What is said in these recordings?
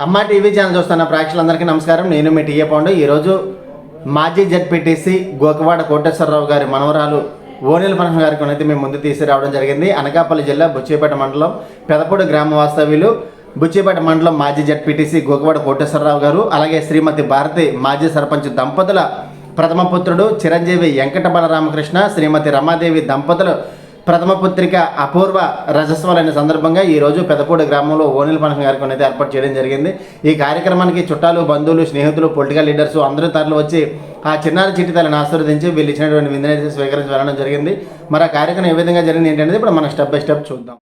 అమ్మా TV channel చూస్తున్న ప్రేక్షకులందరికీ నమస్కారం. నేను మీ టీఏ పాండు. ఈరోజు మాజీ జడ్పీటీసీ గోకవాడ కోటేశ్వరరావు గారి మనవరాలు ఓనెల ఫంక్షన్ గారికి అయితే మేము ముందు తీసుకురావడం జరిగింది. అనకాపల్లి జిల్లా బుచ్చిపేట మండలం పెదపూడి గ్రామ వాస్తవ్యులు బుచ్చిపేట మండలం మాజీ జడ్పీటీసీ గోకవాడ కోటేశ్వరరావు గారు, అలాగే శ్రీమతి భారతి మాజీ సర్పంచ్ దంపతుల ప్రథమ పుత్రుడు చిరంజీవి వెంకట బలరామకృష్ణ, శ్రీమతి రమాదేవి దంపతులు ప్రథమ పుత్రిక అపూర్వ రజస్వలైన సందర్భంగా ఈరోజు పెదపూడి గ్రామంలో ఓనెల ఫంక్షన్ కార్యక్రమం అయితే ఏర్పాటు చేయడం జరిగింది. ఈ కార్యక్రమానికి చుట్టాలు, బంధువులు, స్నేహితులు, పొలిటికల్ లీడర్స్ అందరూ తరలి వచ్చి ఆ చిన్నారి చిట్టితలను ఆశీర్వదించి వీళ్ళు ఇచ్చినటువంటి విందునైతే స్వీకరించి వెళ్ళడం జరిగింది. మరి ఆ కార్యక్రమం ఏ విధంగా జరిగింది ఏంటనేది ఇప్పుడు మనం స్టెప్ బై స్టెప్ చూద్దాం.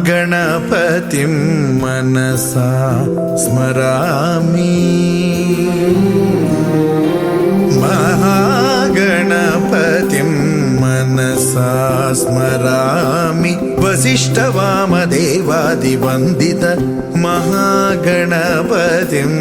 महागणपतिं मनसा स्मरामि. महागणपतिं मनसा स्मरामि. वसिष्ठवामदेवादिवन्दित महागणपतिम्.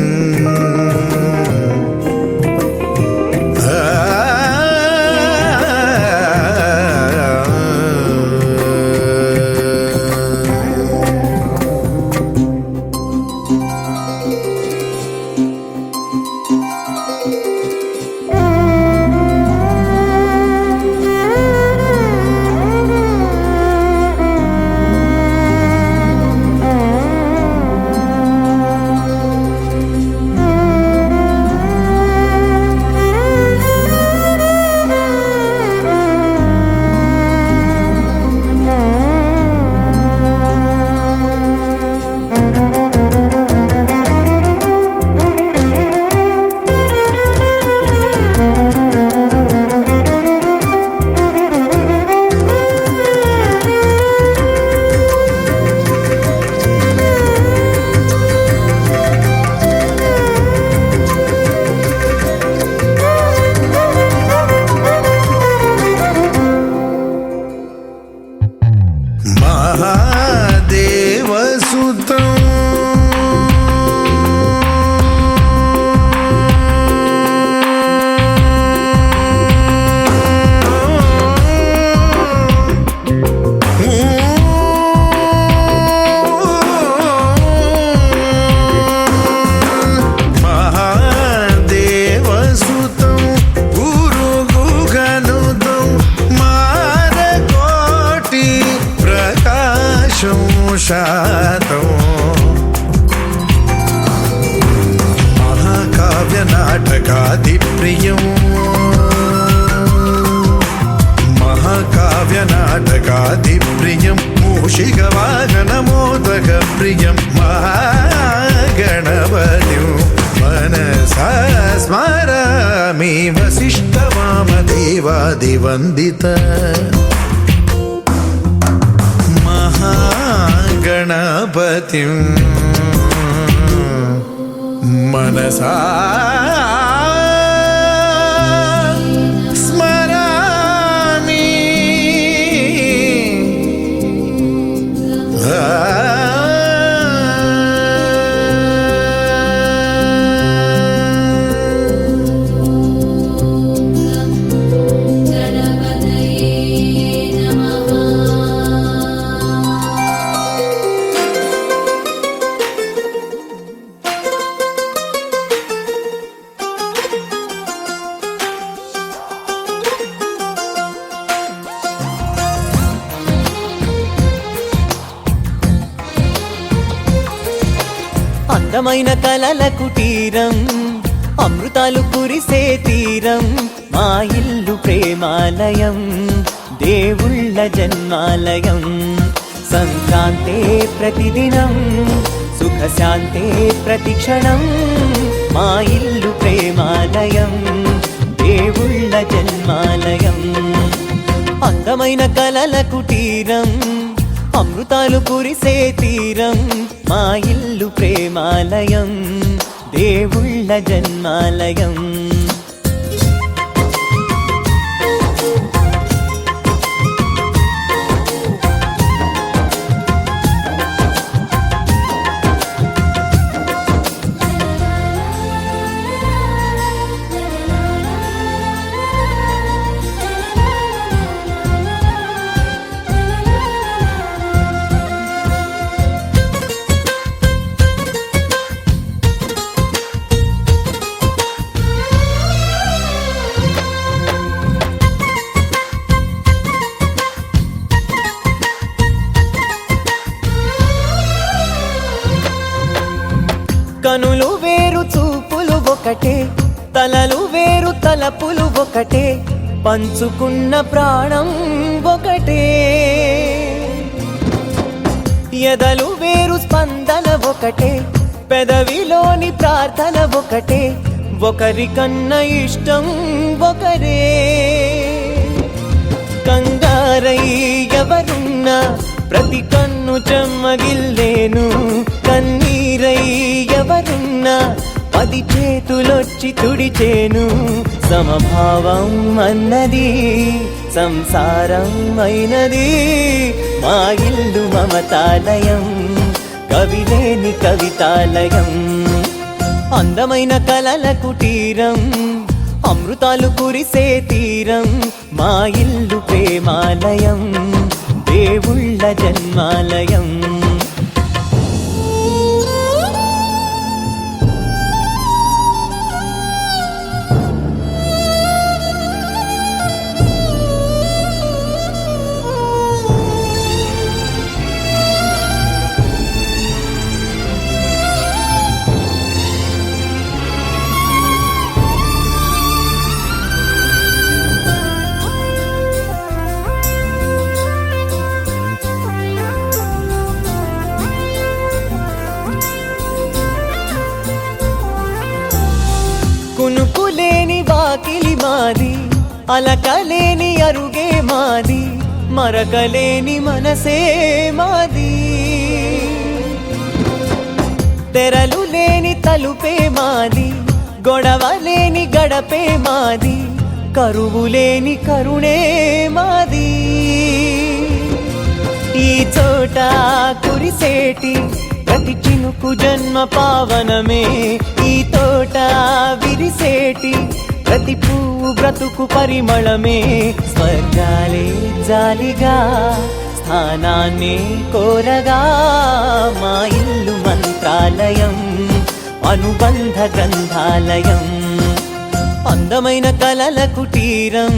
महाकाव्यनाटकादिप्रियं महाकाव्यनाटकादिप्रियं मूषिकवाहनमोदकप्रियं महागणपतिं मनसा स्मरामि. वसिष्ठवामदेवादिवन्दित गणपतिं मनसा स्मरामि. అందమైన కలల కుటీరం, అమృతాలు కురిసే తీరం, మా ఇల్లు ప్రేమాలయం, దేవుళ్ళ జన్మాలయం. సంక్రాంతే ప్రతిదినం, సుఖశాంతే ప్రతిక్షణం, మా ఇల్లు ప్రేమాలయం, దేవుళ్ళ జన్మాలయం. అందమైన కలల కుటీరం, అమృతాలు కురిసే తీరం, మా ఇల్లు ప్రేమాలయం, దేవుళ్ళ జన్మాలయం. కనులు వేరు చూపులు ఒకటే, తలలు వేరు తలపులు ఒకటే, పంచుకున్న ప్రాణం ఒకటే. ఎదలు వేరు స్పందన ఒకటే, పెదవిలోని ప్రార్థన ఒకటే, ఒకరికన్నా ఇష్టం ఒకరే. కంగారై ఎవరున్నా ప్రతి కన్ను చెమ్మగిల్లేను, కన్నీరై ఎవరున్నా 10 చేతులొచ్చి తుడిచేను. సమభావం అన్నది సంసారం అయినది, మా ఇల్లు మమతాలయం, కవిలేని కవితాలయం. అందమైన కలల కుటీరం, అమృతాలు కురిసే తీరం, మా ఇల్లు ప్రేమాలయం, దేవుళ్ళ జన్మాలయం. కునుకులేని వాకిలి మాది, అలకలేని అరుగే మాది, మరకలేని మనసే మాది. తెరలు లేని తలుపే మాది, గొడవ లేని గడపే మాది, కరువు లేని కరుణే మాది. ఈ చోట కురిసేటి ప్రతి చినుకు జన్మ పావనమే, ఈ తోట విరిసేటి ప్రతి పువ్వు బ్రతుకు పరిమళమే. స్వర్గాలే జాలిగా స్థానాన్ని కోరగా, మా ఇల్లు మంత్రాలయం, అనుబంధ గ్రంథాలయం. అందమైన కలల కుటీరం,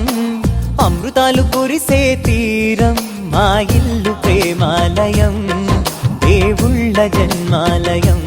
అమృతాలు కురిసే తీరం, మా ఇల్లు ప్రేమాలయం, దేవుళ్ళ జన్మాలయం.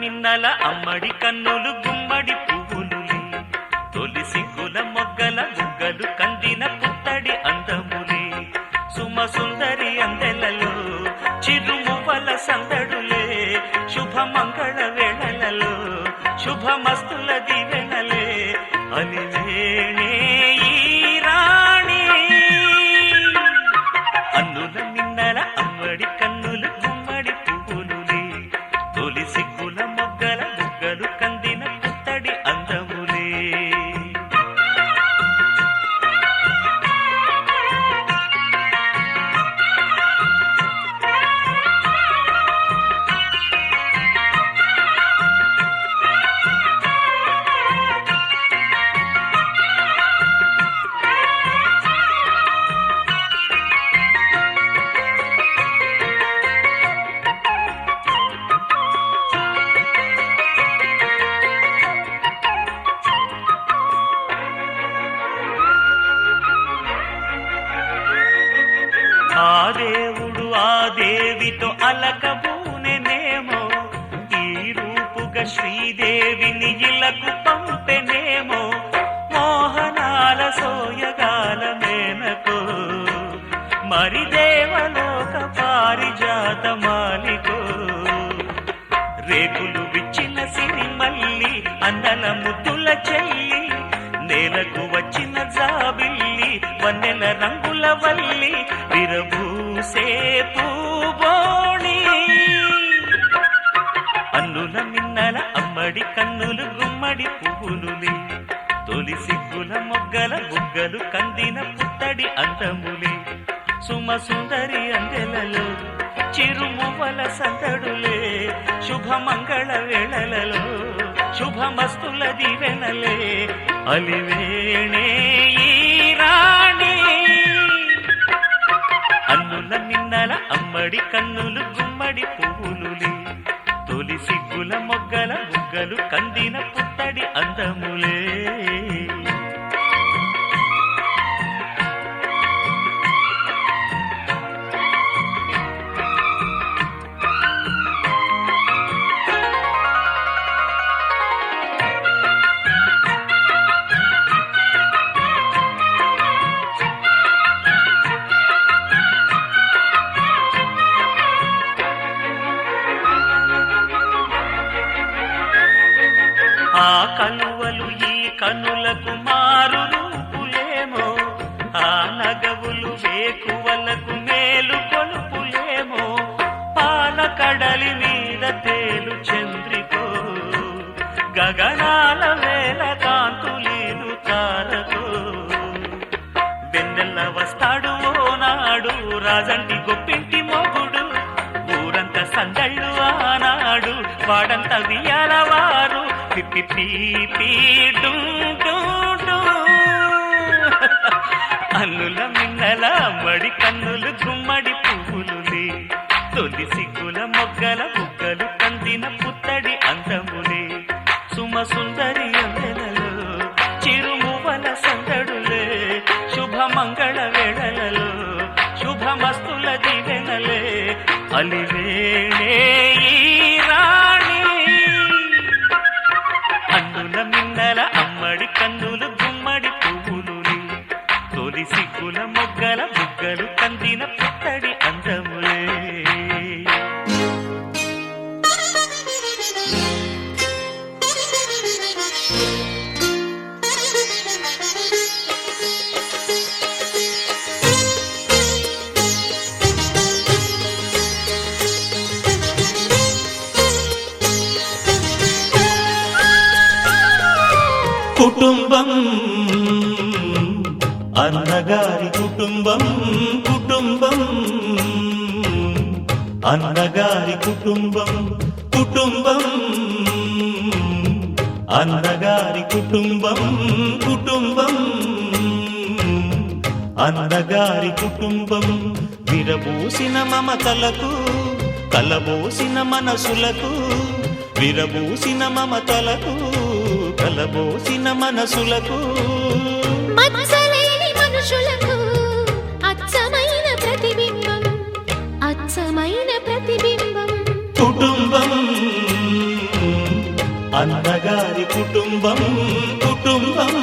మిన్నల అమ్మడి కన్నులు గుమ్మడి పువ్వులులే, తొలి సిగ్గుల మొగ్గల బుగ్గలు కందిన పుత్తడి అందములే. సుమ సుందరి అందెలలో చిరుమువ్వల సందడులే, శుభమంగళ వేళలలో శుభమస్తుల దివెనలే. అలివేణే ఈ రాణి పెళ్లితో అలకబూనెనేమో ఈ రూపుగా శ్రీదేవిని ఇలకు పంపెనేమో మోహనాల సోయగాల మేనకో మరి దేవలోక పారిజాత మాలికో రేకులు విచ్చిన సిరిమల్లి అందల ముద్దుల చెల్లి నేలకు వచ్చిన జాబిల్లి వన్నెల రంగుల వల్లి విరబూసే పూబోణి అన్నుల మిన్నల అమ్మడి కన్నులు గుమ్మడి పువ్వులులే తొలి సిగ్గుల మొగ్గల బుగ్గలు కందిన పుత్తడి అందములే సుమ సుందరి అందెలలో చిరుమువ్వల సందడులే శుభమంగళ వేళలలో శుభమస్తుల దీవెనలే అలివేణే ఈ రాణి అన్నుల మిన్నల అమ్మడి కన్నులు గుమ్మడి పువ్వులులే తొలి సిగ్గుల మొగ్గల బుగ్గలు కందిన పుత్తడి అందములే ఆ కలువలు ఈ కనులకు మారు రూపులేమో ఆ నగవులు వేకువలకు మేలు కొలుపులేమో పాల కడలి మీద తేలు చంద్రికో గగనాల వేల కాంతులీలు తారకో వెన్నెల్ల వస్తాడు ఓనాడు రాజంటి గొప్పింటి మొగుడు ఊరంతా సందళ్ళు ఆనాడు వాడంత వియాలవారు అల్లుల మిన్నల మడి కన్నులు గుమ్మడి పువ్వులులే తొలి సిగ్గుల మొగ్గల బుగ్గలు కందిన పుత్తడి అందములే సుమ సుందరి అందెలలో చిరుమువల సందడులే శుభమంగళ వేళలలో శుభమస్తుల దీవెనలే అలివేణే ఈ రాణి అన్నుల మిన్నల అమ్మడి కన్నులు గుమ్మడి పువ్వులులే తొలి సిగ్గుల మొగ్గల బుగ్గలు కందిన పుత్తడి అందములే కుటుంబం అన్నగారి కుటుంబం కుటుంబం అన్నగారి కుటుంబం కుటుంబం అన్నగారి కుటుంబం కుటుంబం అన్నగారి కుటుంబం విరబూసిన మమతలకు కలబోసిన మనసులకు విరబూసిన మమతలకు కలబోసిన మనసులకు మచ్చలేని మనుషులకు అచ్చమైన ప్రతిబింబం అచ్చమైన ప్రతిబింబం కుటుంబం అన్నగారి కుటుంబం కుటుంబం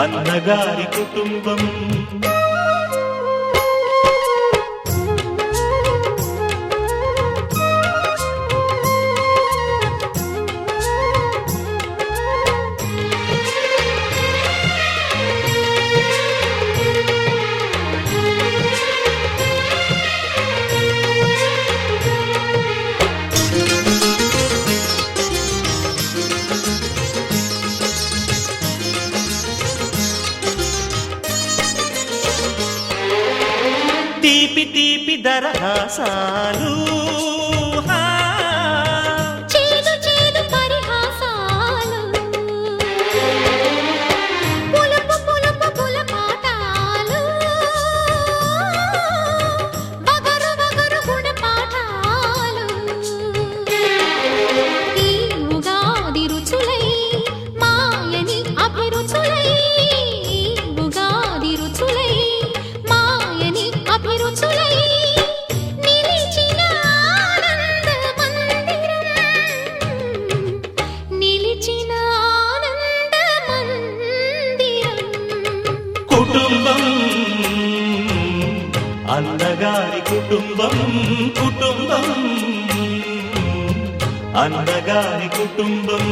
అన్నగారి కుటుంబం తీపి తీపి దరహాసాలు చేదు చేదు పరిహాసాలు పులుపు పులుపు పులపాటాలు వగరు వగరు గుణపాఠాలు ఈ ఉగాది రుచులై మాయని అభిరుచులై ఉగాది రుచులై మాయని అభిరుచులై అన్నగారి కుటుంబం కుటుంబం అన్నగారి కుటుంబం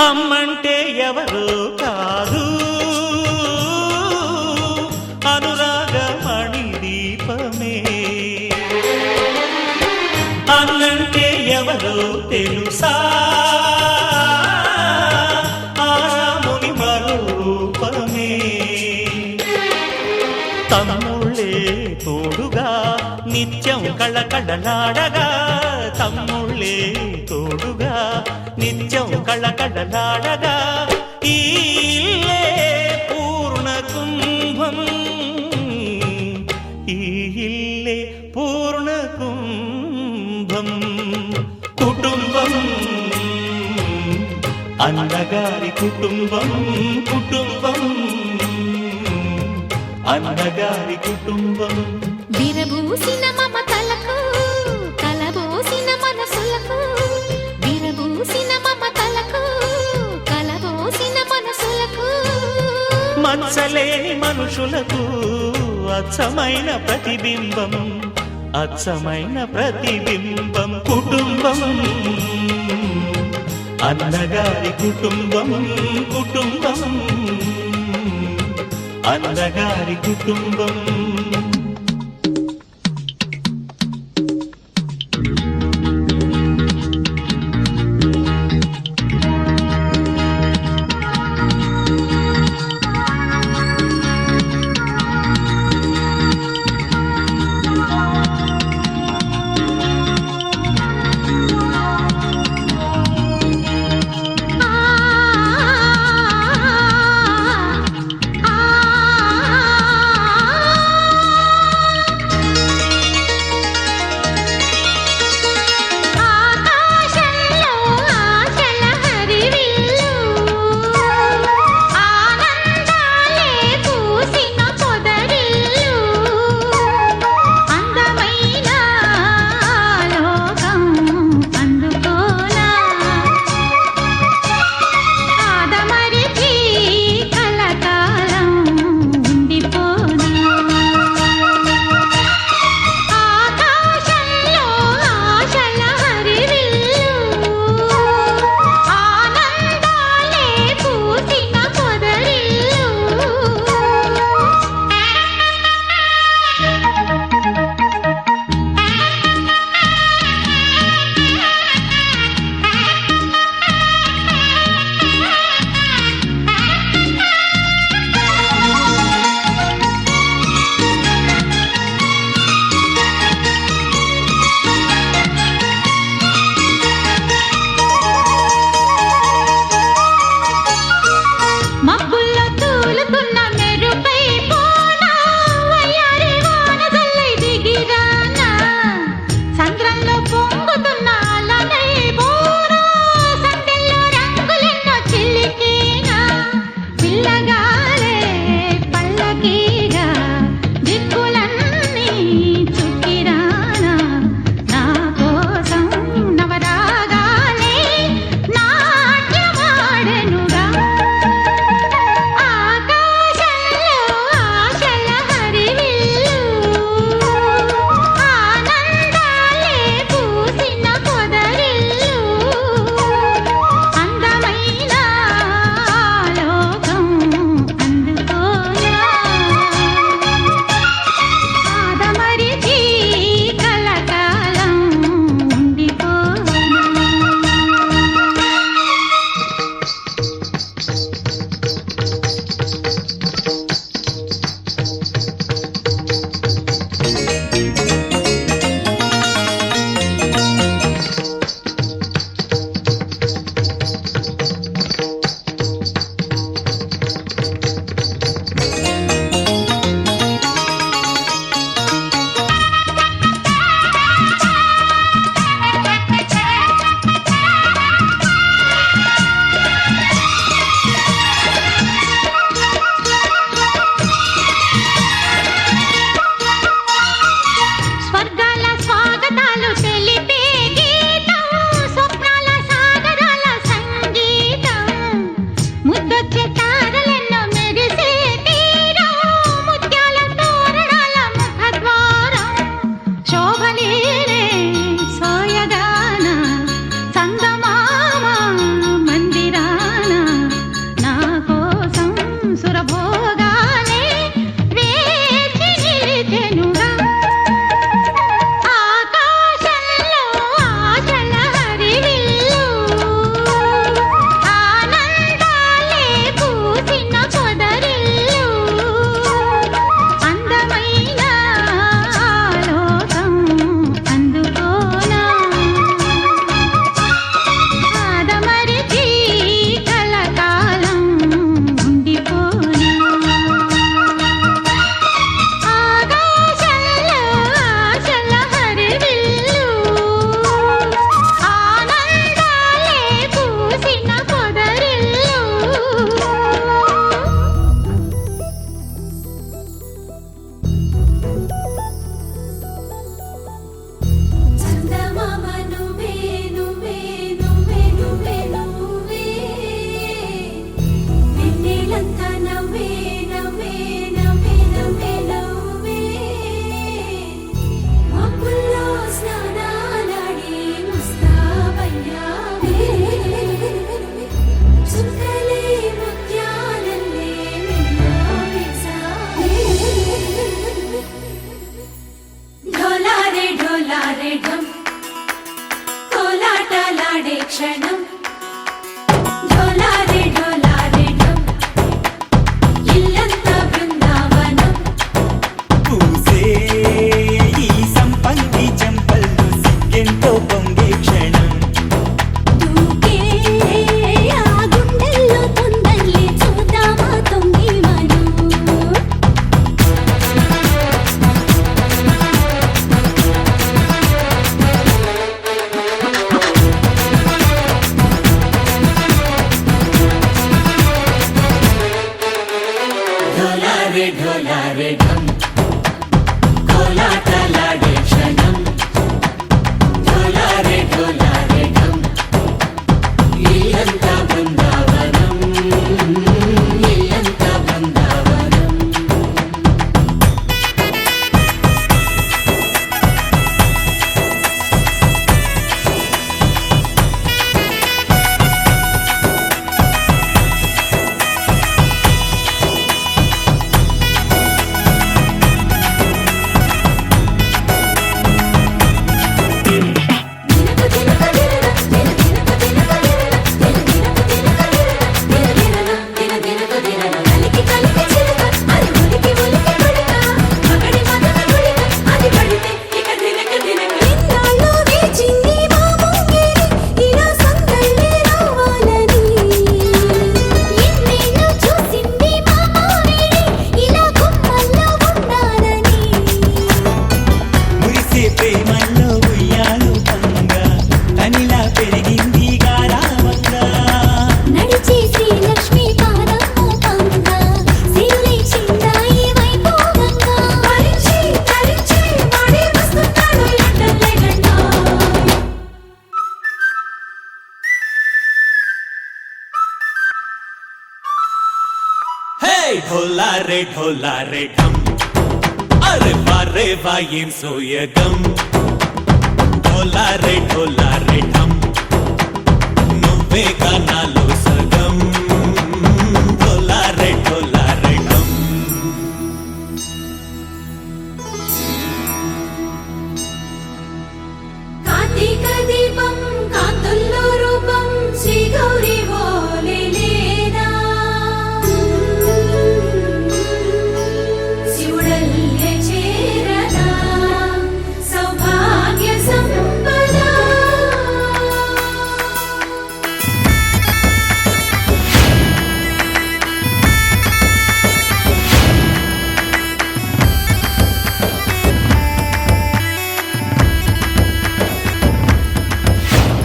అమ్మంటే ఎవరో కాదు అనురాగమణి దీపమే అన్నంటే ఎవరో తెలుసా ఆరాముని మరో రూపమే తమ్ముళ్ళే తోడుగా నిత్యం కళకళలాడగా తమ్ముళ్ళే తోడుగా నిత్యం కళకళలాడగా ఈ ఇల్లే పూర్ణ కుంభం ఈ ఇల్లే పూర్ణ కుంభం కుటుంబం అన్నగారి కుటుంబం కుటుంబం అన్నగారి కుటుంబం విరబూసిన మమతలకు కలబోసిన మనసులకు విరబూసిన మమతలకు కలబోసిన మనసులకు మచ్చలేని మనుషులకు అచ్చమైన ప్రతిబింబం అచ్చమైన ప్రతిబింబం కుటుంబం అన్నగారి కుటుంబం కుటుంబం అన్నగారి కుటుంబం క్షణం ఢోలారే ఢోలారే ఢం ఇల్లంతా బృందావనం పూసే ఈ సంపంగి చెంపల్లో సిగ్గెంతో పొంగే క్షణం దూకే ఆ గుండెల్లో తొందరలే చూద్దామా తొంగి మనం ఢోలారే ఢోలారే ఢం కోలాటలాడే క్షణం ఢోలారే ఢోలారే ఢం ఇల్లంతా బృందావనం ఇల్లంతా బృందావనం దినకు దినక దినక దినకు దినక కలికి కలికి చిలక అది ఉలికి ఉలికి కొడిక మగడి మదన కొడిక అది పడితే ఇక దినక దినక ఇన్నాళ్ళు వేచింది మా ముంగిరి ఇలా సందళ్ళే రావాలని ఎన్నేళ్ళు చూసింది మా మావేడి ఇలా గుమ్మల్లో ఉండాలని మురిసే ప్రేమల్లో ఉయ్యాలు పంగా తనిలా పెరిగింది గారావంగా నడిచే శ్రీలక్ష్మి పాదము పంగా సిరులై చిందాయి వైభోగంగా పరిచి తరిచి వాడే వస్తున్నాడు ఎండలే గండా హే ఢోలారే ఢోలారే ఢం అరే వారే వా ఏం సోయగం ఢోలారే ఢోలారే ఢం నువ్వే గానాలో సగం ఢోలారే ఢోలారే ఢం కార్తీక దీపం కాంతుల్లో రూపం శ్రీ గౌరీ ఓలే లేదా శివుడల్లే చేరదా సౌభాగ్య సంపద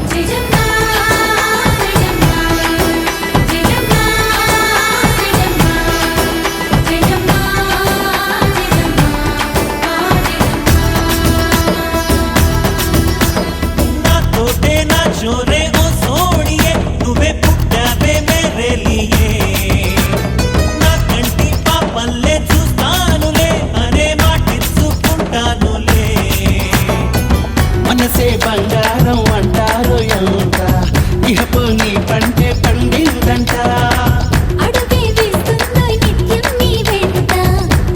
జయజమ్మా జయజమ్మా జయజమ్మా జయజమ్మా జయజమ్మా నా తోటే నా చోరే ఓ సోడియే నువ్వే పుట్టావే మేరే లియే నా కంటి పాపల్లే చూస్తానులే అనే మాటిచ్చుకుంటానులే మనసే బంగారం అంటారు ఎంత ఇహపు నీ పంటే పండిందంట అడుగే వేస్తున్న నిత్యం నీ వెంట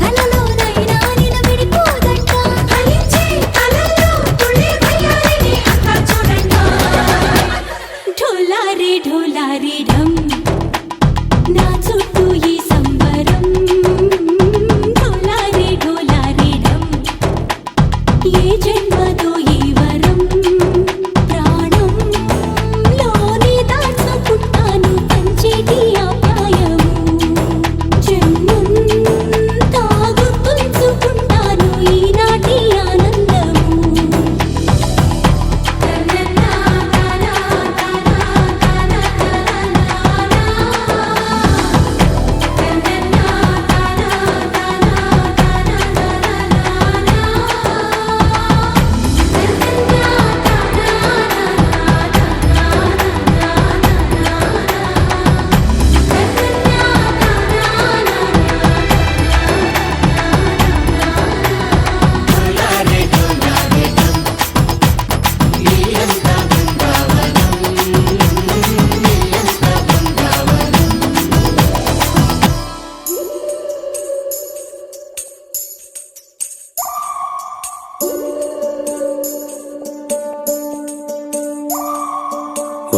కలలోనైనా నిలబడిపోదంట ఫలించే కలలో తుళ్ళి వయ్యారిని అంతా చూడంట ఢోలారే ఢోలారే ఢం నా చుట్టూ ఈ సంబరం ఢోలారే ఢోలారే ఢం ఏ జన్మదో ఈ వరం ప్రాణం లోని దాచుకుంటాను కంచేటి ఆప్యాయము జన్మం తాగుతుంచుకుంటాను ఈనాటి ఆనందము తననా తనా తనా తనా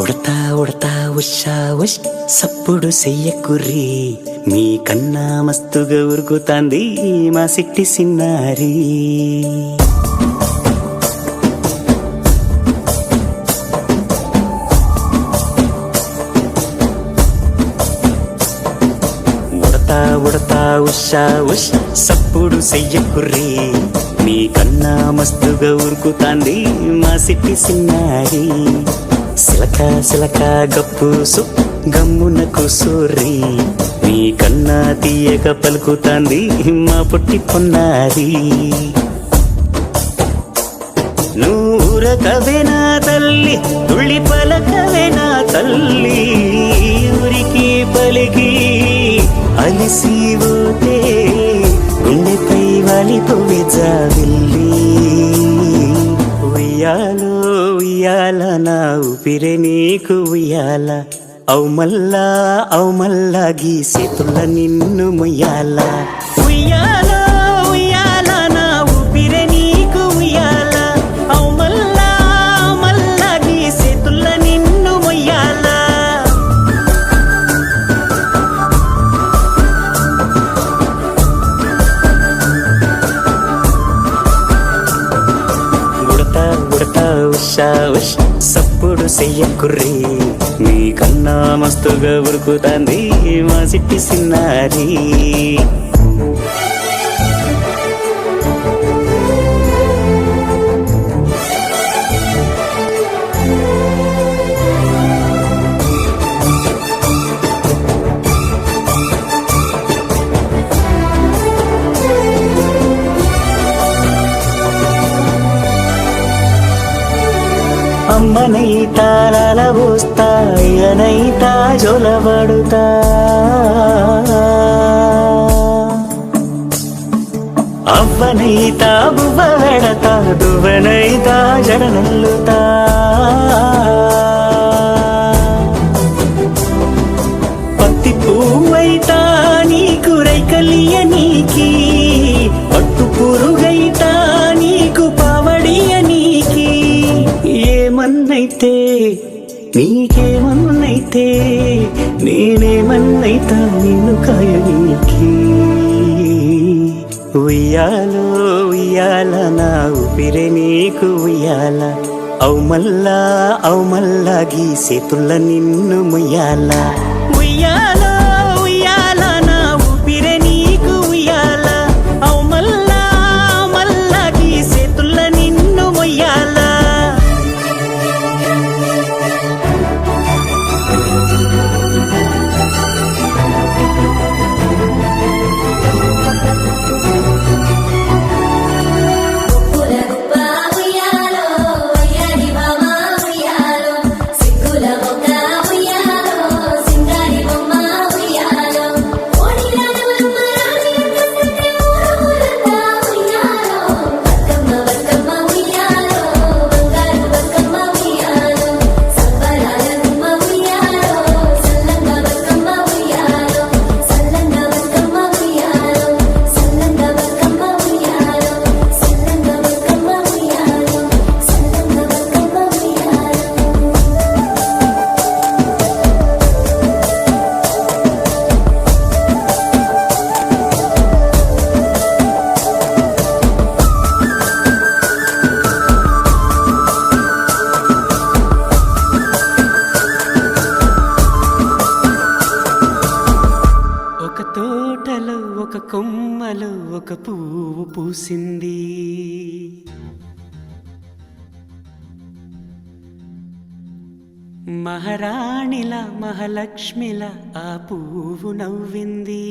ఉడతా ఉడతా ఉషా ఉష్ సప్పుడు చెయ్యకుర్రి మీ కన్నా మస్తుగా ఉరుకుతాంది మా సిట్టి సిన్నారి ఉడతా ఉడతా ఉషా ఉష్ సప్పుడు చెయ్యకుర్రి మీ కన్నా మస్తుగా ఉరుకుతాంది మా సిట్టి సిన్నారి సిలక సిలక గప్పుసు గమ్మున కూసూర్రి మీ కన్నా తీయక పలుకుతాంది మా పుట్టి పొన్నారి నూరకవే నా తల్లి తుళ్ళి పలకవే నా తల్లి ఊరికి పలికి అలిసిపోతే గుండెపై వాలిపోవే జావిల్లి ఉయ్యాలో ఉయ్యాల నా ఊపిరే నీకు ఉయ్యాల అవు మల్లా గీసేతుల్ల నిన్ను ముయ్యాల ఉయ్యాలో ఉయ్యాల నా ఊపిరే నీకు ఉయ్యాల అవు మల్లా గీసేతుల్ల నిన్ను ముయ్యాల ఉడతా ఉషా ఉష్ సప్పుడు చెయ్యకుర్రి మీ కన్నా మస్తుగా ఉరుకుతాంది మా సిట్టి సిన్నారి అమ్మనైతా లలబోస్తా అయ్యనైతా జొలబడుతా అవ్వనైతా బువ్వ వెడతా దువ్వనైతా జడనల్లుతా పత్తి పువ్వైతా నీకు రైకలియ నీకి పట్టు పురుగైతా నీకు పావడియ నీకి ఏమన్నైతే నీకేమన్నైతే నేనేమన్నైతా నిన్ను కాయనీకి ఉయ్యాలో ఉయ్యాల నా ఊపిరే నీకు ఉయ్యాల అవు మల్లా గీసేతుల్ల నిన్ను ముయ్యాల ఉయ్యాలో ఉయ్యాల నా ఊపిరే నీకు ఉయ్యాల అవు మల్లా గీసేతుల్ల నిన్ను ముయ్యాల గుప్పుల గుప్ప ఉయ్యాలో అయ్యాడి మామ ఉయ్యాలో సిగ్గుల మొక్క ఉయ్యాలో సింగారి బొమ్మ ఉయ్యాలో ఓడిరానమ్మ రాణి కసటే ఊరంతా ఉయ్యాలో బతుకమ్మ ఉయ్యాలో బంగారు బతుకమ్మ ఉయ్యాలో సంబరాల గుమ్మ ఉయ్యాలో సల్లంగా బతుకమ్మ ఉయ్యాలో సల్లంగా బతుకమ్మ ఉయ్యాలో సల్లంగా బతుకమ్మ ఉయ్యాలో సల్లంగా బతుకమ్మ ఉయ్యాలో సల్లంగా బతుకమ్మ ఉయ్యాలో ఒక తోటలో ఒక కొమ్మలో ఒక పువ్వు పూసింది మహారాణిలా మహాలక్ష్మిలా ఆ పువ్వు నవ్వింది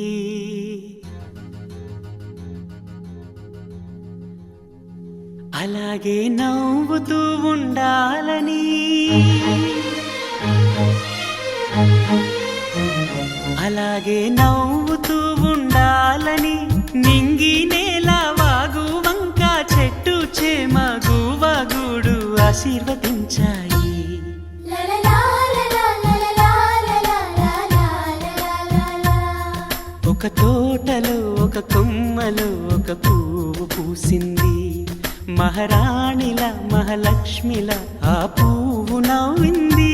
అలాగే నవ్వుతూ ఉండాలని అలాగే నవ్వుతూ ఉండాలని నింగి నేల వాగు వంక చెట్టు చేమ గువగూడు ఆశీర్వదించాయి లలలా లలలా లలలా లలలా లలలా ఒక తోటలో ఒక కొమ్మలో ఒక పువ్వు పూసింది మహారాణిల మహాలక్ష్మిల ఆ పువ్వు నవ్వింది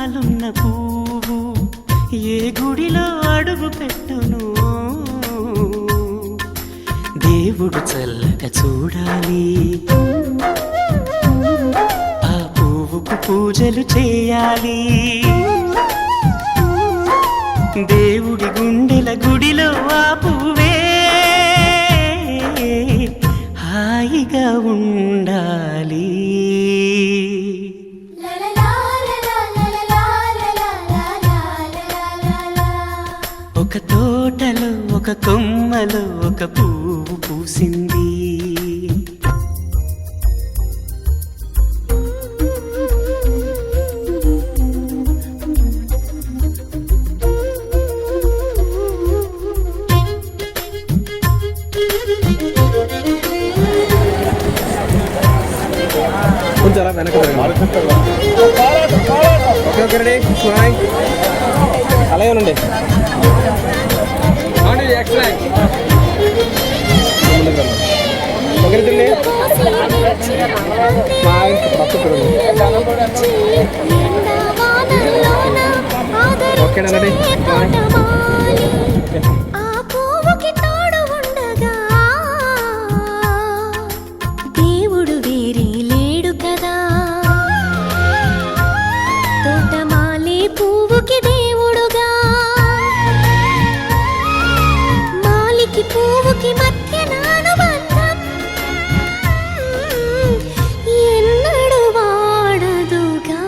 అందాలున్న పువ్వు ఏ గుడిలో అడుగు పెట్టును దేవుడు చల్లగా చూడాలి ఆ పువ్వుకు పూజలు చేయాలి దేవుడి గుండెల గుడిలో ఆ పువ్వే హాయిగా ఉండాలి. ఒక తోటలో ఒక కొమ్మలో ఒక పువ్వు పూసింది కొంచెం అలా వెనక ఓకే రెడీ స్మైల్ అలాగే ఉండండి ఎక్స్ట్రా ఒకరి స్మైల్ ఓకేనండి దేవుడు వేరే లేడు కదా తోటమాలి పువ్వుకి దేవుడుగా మాలికి పువ్వుకి మధ్య అనుబంధం ఎన్నడు వాడదుగా.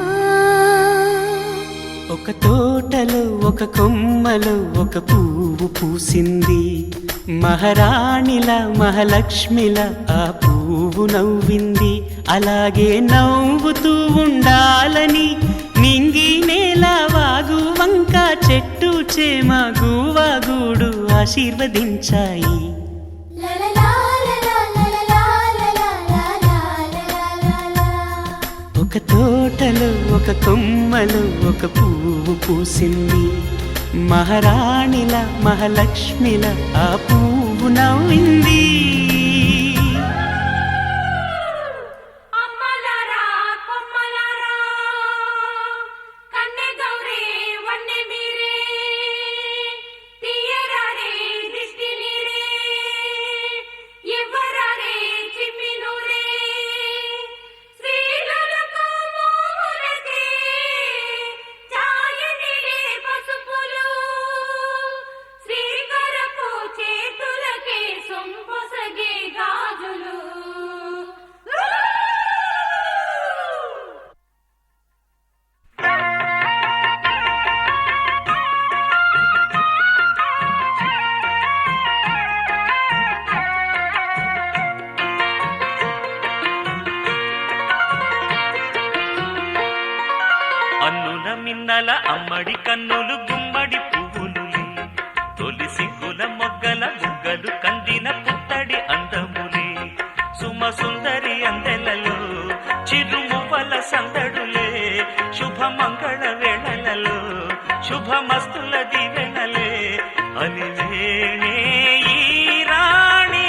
ఒక తోటలో ఒక కొమ్మలో ఒక పువ్వు పూసింది మహారాణిలా మహాలక్ష్మిలా ఆ పువ్వు నవ్వింది అలాగే నవ్వుతూ ఉండాలని నింగి నేల వాగు వంక చెట్టు చేమ గువాగూడు ఆశీర్వదించాయి. ఒక తోటలో ఒక కొమ్మలో ఒక పువ్వు పూసింది మహారాణిల మహాలక్ష్మిల ఆ పువ్వు నవ్వింది. అన్నుల మిన్నల అమ్మడి కన్నులు గుమ్మడి పువ్వులులే తొలి సిగ్గుల మొగ్గల బుగ్గలు కందిన పుత్తడి అందములే సుమ సుందరి అందెలలో చిరుమువ్వల సందడులే శుభమంగళ వేళలలో శుభమస్తుల దివెనలే అలివేణే ఈ రాణి.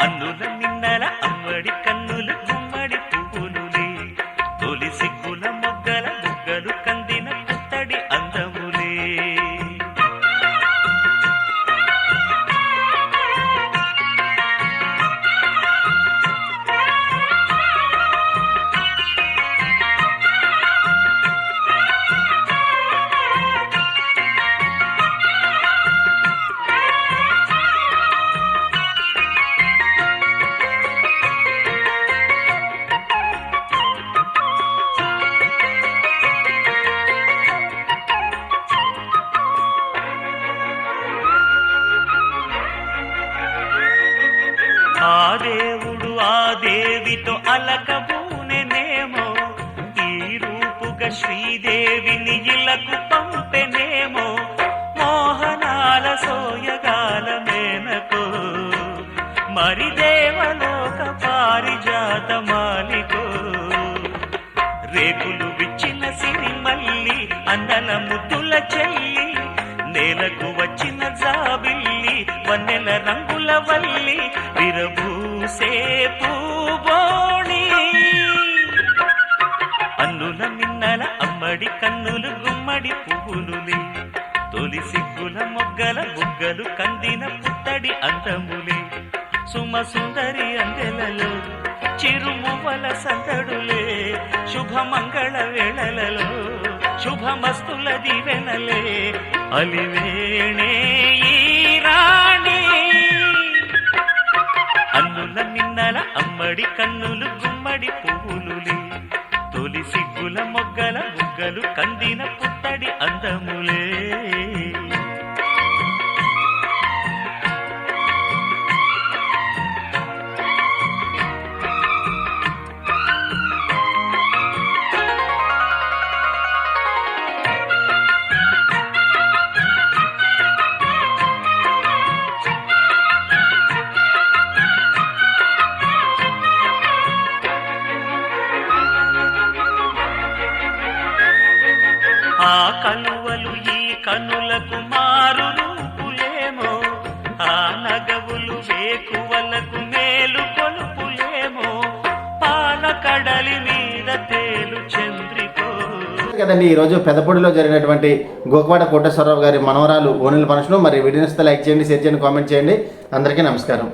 అన్నుల మిన్నల అమ్మడి కన్నులు గుమ్మడి పువ్వులులే తొలి సిగ్గుల మొగ్గల బుగ్గలు కందిన పుత్తడి అందములే. ఆ దేవుడు ఆ దేవితో అలకబూనెనేమో ఈ రూపుగా శ్రీదేవిని ఇలకు పంపెనేమో మోహనాల సోయగాల మేనకో మరి దేవలోక పారిజాత మాలికో రేకులు విచ్చిన సిరిమల్లి అందల ముద్దుల చెల్లి నేలకు వచ్చిన జాబిల్లి వన్నెల రంగుల వల్లి విరబూసే పూబోణి. అన్నుల మిన్నల అమ్మడి కన్నులు గుమ్మడి పువ్వులులే తొలి సిగ్గుల మొగ్గల బుగ్గలు కందిన పుత్తడి అందములే సుమ సుందరి అందెలలో చిరుమువ్వల సందడులే శుభమంగళ వేళలలో శుభమస్తుల దీవెనలే అలివేణే ఈ రాణి అన్నుల మిన్నల అమ్మడి కన్నులు గుమ్మడి పువ్వులులే తొలి సిగ్గుల మొగ్గల బుగ్గలు కందిన పుత్తడి అందములే ఆ కలువలు ఈ కనులకు మారు రూపులేమో ఆ నగవులు వేకువలకు మేలు కొలుపులేమో పాల కడలి మీద తేలు చంద్రికో. కదండి ఈరోజు పెదపొడిలో జరిగినటువంటి గోకవాడ కోటేశ్వరరావు గారి మనవరాలు ఓనెల ఫంక్షన్. మరి వీడియోని లైక్ చేయండి, షేర్ చేయండి, కామెంట్ చేయండి. అందరికీ నమస్కారం.